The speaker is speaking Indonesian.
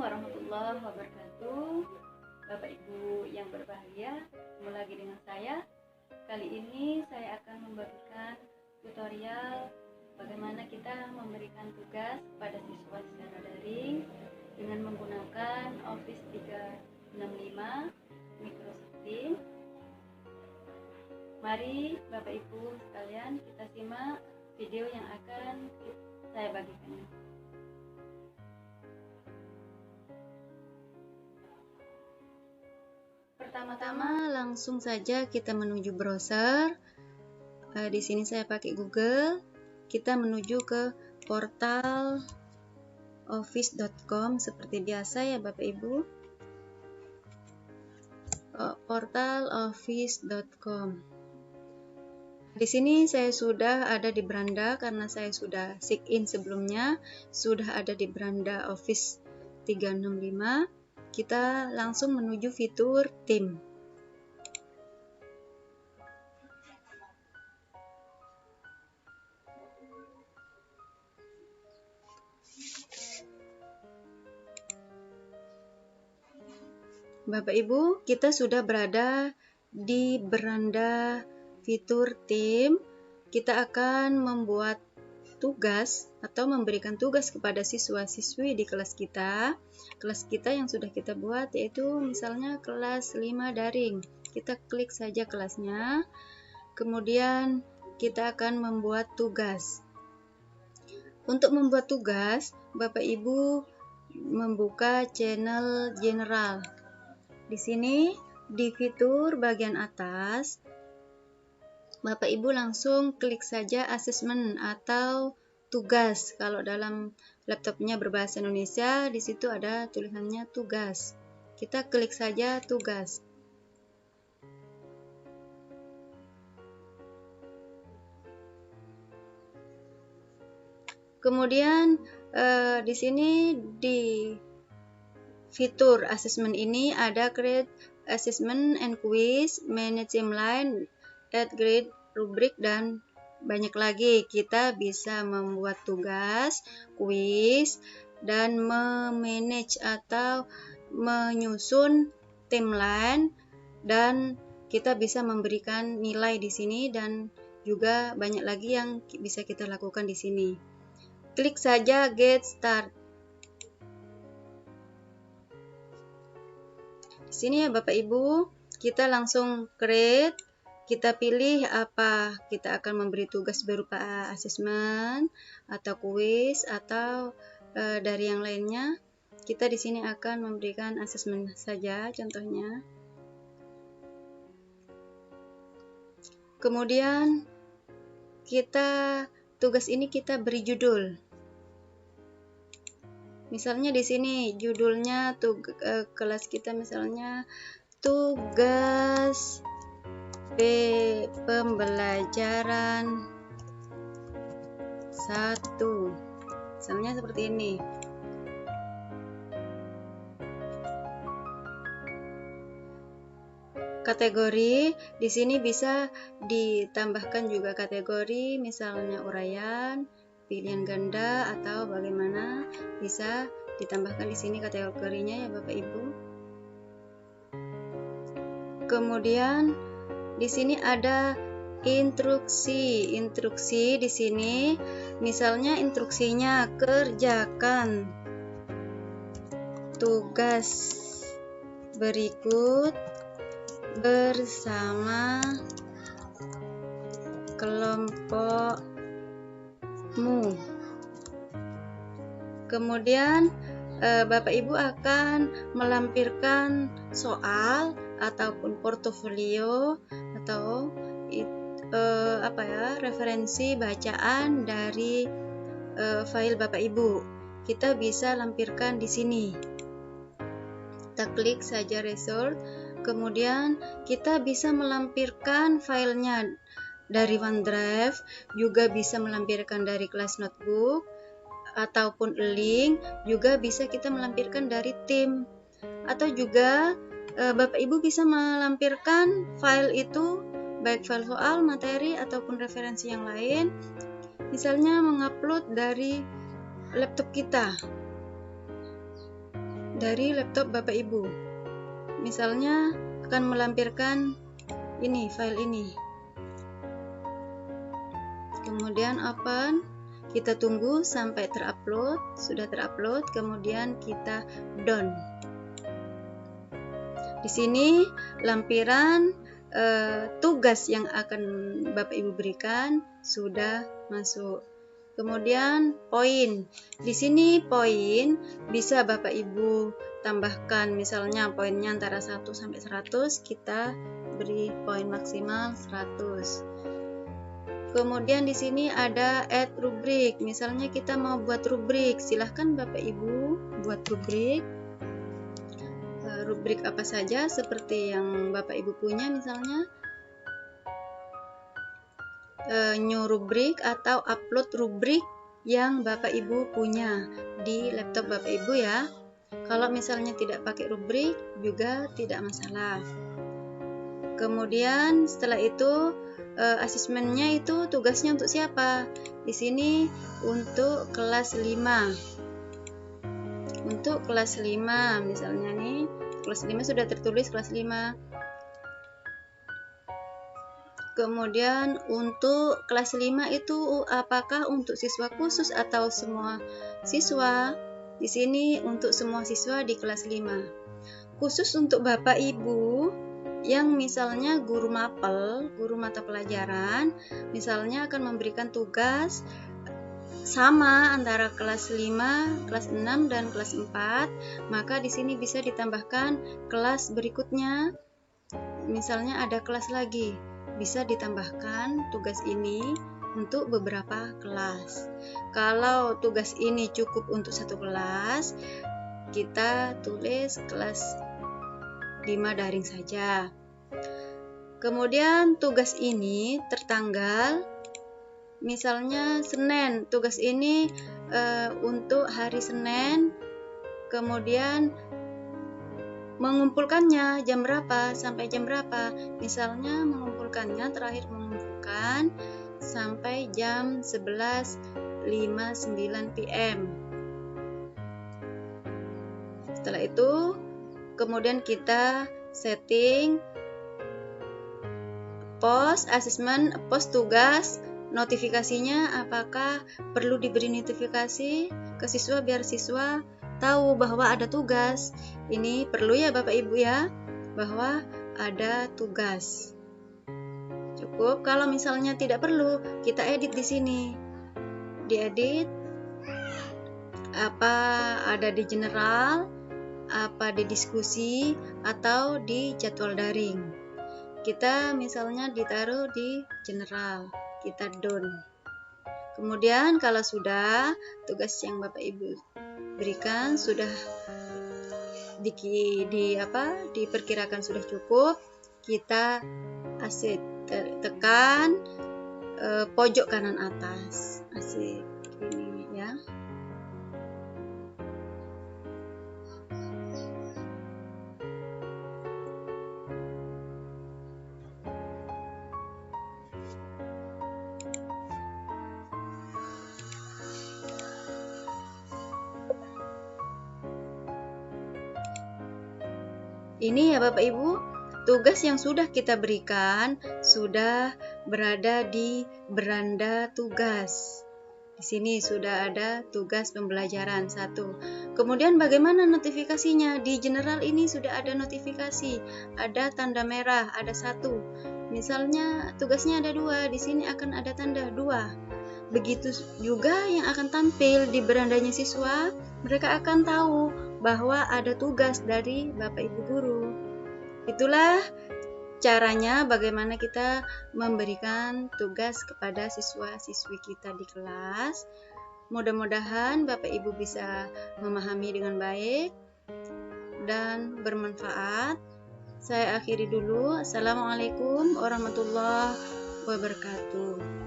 warahmatullahi wabarakatuh. Bapak Ibu yang berbahagia, ketemu lagi dengan saya. Kali ini saya akan membagikan tutorial bagaimana kita memberikan tugas pada siswa secara daring dengan menggunakan Office 365 Microsoft Teams. Mari Bapak Ibu sekalian kita simak video yang akan saya bagikan. Pertama-tama langsung saja kita menuju browser. Di sini saya pakai Google. Kita menuju ke portal office.com seperti biasa ya Bapak Ibu. Portal office.com. Di sini saya sudah ada di beranda karena saya sudah sign in sebelumnya, sudah ada di beranda Office 365. Kita langsung menuju fitur tim. Bapak Ibu, kita sudah berada di beranda fitur tim. Kita akan membuat tugas atau memberikan tugas kepada siswa-siswi di kelas kita yang sudah kita buat, yaitu misalnya kelas 5 daring. Kita klik saja kelasnya, kemudian kita akan membuat tugas. Untuk membuat tugas, Bapak Ibu membuka channel general. Di sini di fitur bagian atas, Bapak Ibu langsung klik saja asesmen atau tugas. Kalau dalam laptopnya berbahasa Indonesia, di situ ada tulisannya tugas. Kita klik saja tugas. Kemudian di sini di fitur asesmen ini ada create assessment and quiz, manage timeline, add grade, rubrik, dan banyak lagi. Kita bisa membuat tugas, kuis, dan memanage atau menyusun timeline, dan kita bisa memberikan nilai di sini, dan juga banyak lagi yang bisa kita lakukan di sini. Klik saja get start. Di sini ya Bapak Ibu, kita langsung create. Kita pilih apa, kita akan memberi tugas berupa asesmen atau kuis atau dari yang lainnya. Kita di sini akan memberikan asesmen saja contohnya. Kemudian tugas ini kita beri judul. Misalnya di sini judulnya kelas kita misalnya tugas pembelajaran 1, misalnya seperti ini. Kategori di sini bisa ditambahkan juga kategori, misalnya uraian, pilihan ganda, atau bagaimana, bisa ditambahkan di sini kategorinya ya Bapak Ibu. Kemudian di sini ada instruksi. Instruksi di sini misalnya instruksinya kerjakan tugas berikut bersama kelompokmu. Kemudian Bapak Ibu akan melampirkan soal ataupun portofolio atau referensi bacaan dari file Bapak Ibu. Kita bisa lampirkan di sini. Kita klik saja result, kemudian kita bisa melampirkan filenya dari OneDrive, juga bisa melampirkan dari kelas notebook ataupun link, juga bisa kita melampirkan dari tim, atau juga Bapak Ibu bisa melampirkan file itu, baik file soal, materi, ataupun referensi yang lain, misalnya mengupload dari laptop kita. dari laptop Bapak Ibu. Misalnya akan melampirkan ini, file ini. Kemudian open, kita tunggu sampai terupload. Sudah terupload, kemudian kita down. Di sini lampiran tugas yang akan Bapak Ibu berikan sudah masuk. Kemudian poin. Di sini poin bisa Bapak Ibu tambahkan, misalnya poinnya antara 1 sampai 100, kita beri poin maksimal 100. Kemudian di sini ada add rubrik. Misalnya kita mau buat rubrik, silahkan Bapak Ibu buat rubrik. Rubrik apa saja seperti yang Bapak Ibu punya, misalnya new rubrik atau upload rubrik yang Bapak Ibu punya di laptop Bapak Ibu ya. Kalau misalnya tidak pakai rubrik juga tidak masalah. Kemudian setelah itu asesmennya itu tugasnya untuk siapa? Di sini untuk kelas 5. Untuk kelas 5 misalnya nih, kelas 5 sudah tertulis kelas 5. Kemudian untuk kelas 5 itu apakah untuk siswa khusus atau semua siswa? Di sini untuk semua siswa di kelas 5. Khusus untuk Bapak Ibu yang misalnya guru mapel, guru mata pelajaran, misalnya akan memberikan tugas sama antara kelas 5, kelas 6 dan kelas 4, maka di sini bisa ditambahkan kelas berikutnya. Misalnya ada kelas lagi, bisa ditambahkan tugas ini untuk beberapa kelas. Kalau tugas ini cukup untuk satu kelas, kita tulis kelas 5 daring saja. Kemudian tugas ini tertanggal, misalnya Senin, tugas ini untuk hari Senin, kemudian mengumpulkannya jam berapa sampai jam berapa, misalnya mengumpulkannya, terakhir mengumpulkan sampai jam 11.59 PM. Setelah itu kemudian kita setting post assessment, post tugas, notifikasinya apakah perlu diberi notifikasi ke siswa biar siswa tahu bahwa ada tugas. Ini perlu ya Bapak Ibu ya, bahwa ada tugas. Cukup. Kalau misalnya tidak perlu, kita edit di sini. Diedit apa ada di general, apa di diskusi, atau di jadwal daring. Kita misalnya ditaruh di general, kita down. Kemudian kalau sudah tugas yang Bapak Ibu berikan sudah diperkirakan sudah cukup, kita tekan pojok kanan atas, asik ini ya. Ini ya Bapak Ibu, tugas yang sudah kita berikan sudah berada di beranda tugas. Di sini sudah ada tugas pembelajaran 1. Kemudian bagaimana notifikasinya? Di general ini sudah ada notifikasi, ada tanda merah, ada 1. Misalnya tugasnya ada 2, di sini akan ada tanda 2. Begitu juga yang akan tampil di berandanya siswa, mereka akan tahu bahwa ada tugas dari Bapak Ibu guru. Itulah caranya bagaimana kita memberikan tugas kepada siswa-siswi kita di kelas. Mudah-mudahan Bapak Ibu bisa memahami dengan baik dan bermanfaat. Saya akhiri dulu. Assalamualaikum warahmatullahi wabarakatuh.